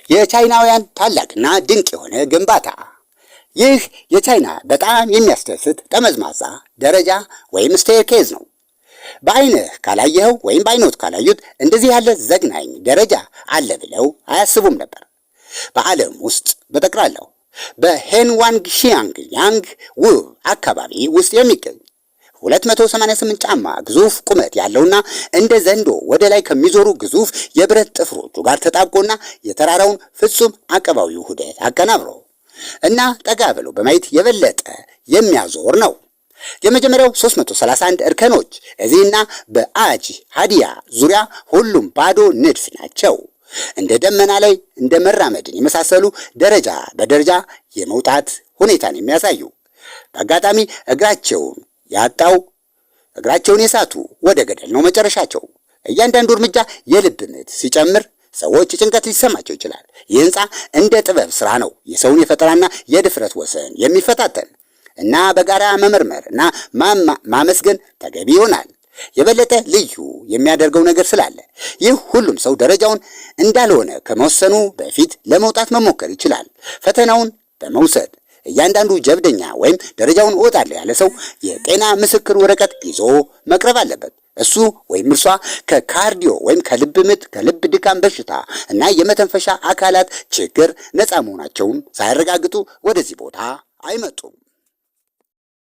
የቻይናውያን ታላቅና ድንቅ የሆነ ግንባታ። ይህ የቻይና በጣም የሚያስደስት ጠመዝማዛ ደረጃ ወይም ስቴርኬዝ ነው። በአይንህ ካላየኸው ወይም በአይኖት ካላዩት እንደዚህ ያለ ዘግናኝ ደረጃ አለ ብለው አያስቡም ነበር። በዓለም ውስጥ በጠቅላላው በሄንዋንግሺያንግ ያንግ ውብ አካባቢ ውስጥ የሚገኝ 288 ጫማ ግዙፍ ቁመት ያለውና እንደ ዘንዶ ወደ ላይ ከሚዞሩ ግዙፍ የብረት ጥፍሮቹ ጋር ተጣብቆና የተራራውን ፍጹም አቀባዊ ውህደት አቀናብሮ እና ጠጋ ብሎ በማየት የበለጠ የሚያዞር ነው። የመጀመሪያው 331 እርከኖች እዚህና በአጅ ሃዲያ ዙሪያ ሁሉም ባዶ ንድፍ ናቸው። እንደ ደመና ላይ እንደ መራመድን የመሳሰሉ ደረጃ በደረጃ የመውጣት ሁኔታን የሚያሳዩ በአጋጣሚ እግራቸውን የሳቱ ወደ ገደል ነው መጨረሻቸው። እያንዳንዱ እርምጃ የልብ ምት ሲጨምር ሰዎች ጭንቀት ሊሰማቸው ይችላል። ይህ ህንፃ እንደ ጥበብ ስራ ነው የሰውን የፈጠራና የድፍረት ወሰን የሚፈታተን እና በጋራ መመርመር እና ማመስገን ተገቢ ይሆናል። የበለጠ ልዩ የሚያደርገው ነገር ስላለ ይህ ሁሉም ሰው ደረጃውን እንዳልሆነ ከመወሰኑ በፊት ለመውጣት መሞከር ይችላል። ፈተናውን በመውሰድ እያንዳንዱ ጀብደኛ ወይም ደረጃውን እወጣለሁ ያለ ሰው የጤና ምስክር ወረቀት ይዞ መቅረብ አለበት። እሱ ወይም እርሷ ከካርዲዮ ወይም ከልብ ምት፣ ከልብ ድካም በሽታ እና የመተንፈሻ አካላት ችግር ነፃ መሆናቸውን ሳያረጋግጡ ወደዚህ ቦታ አይመጡም።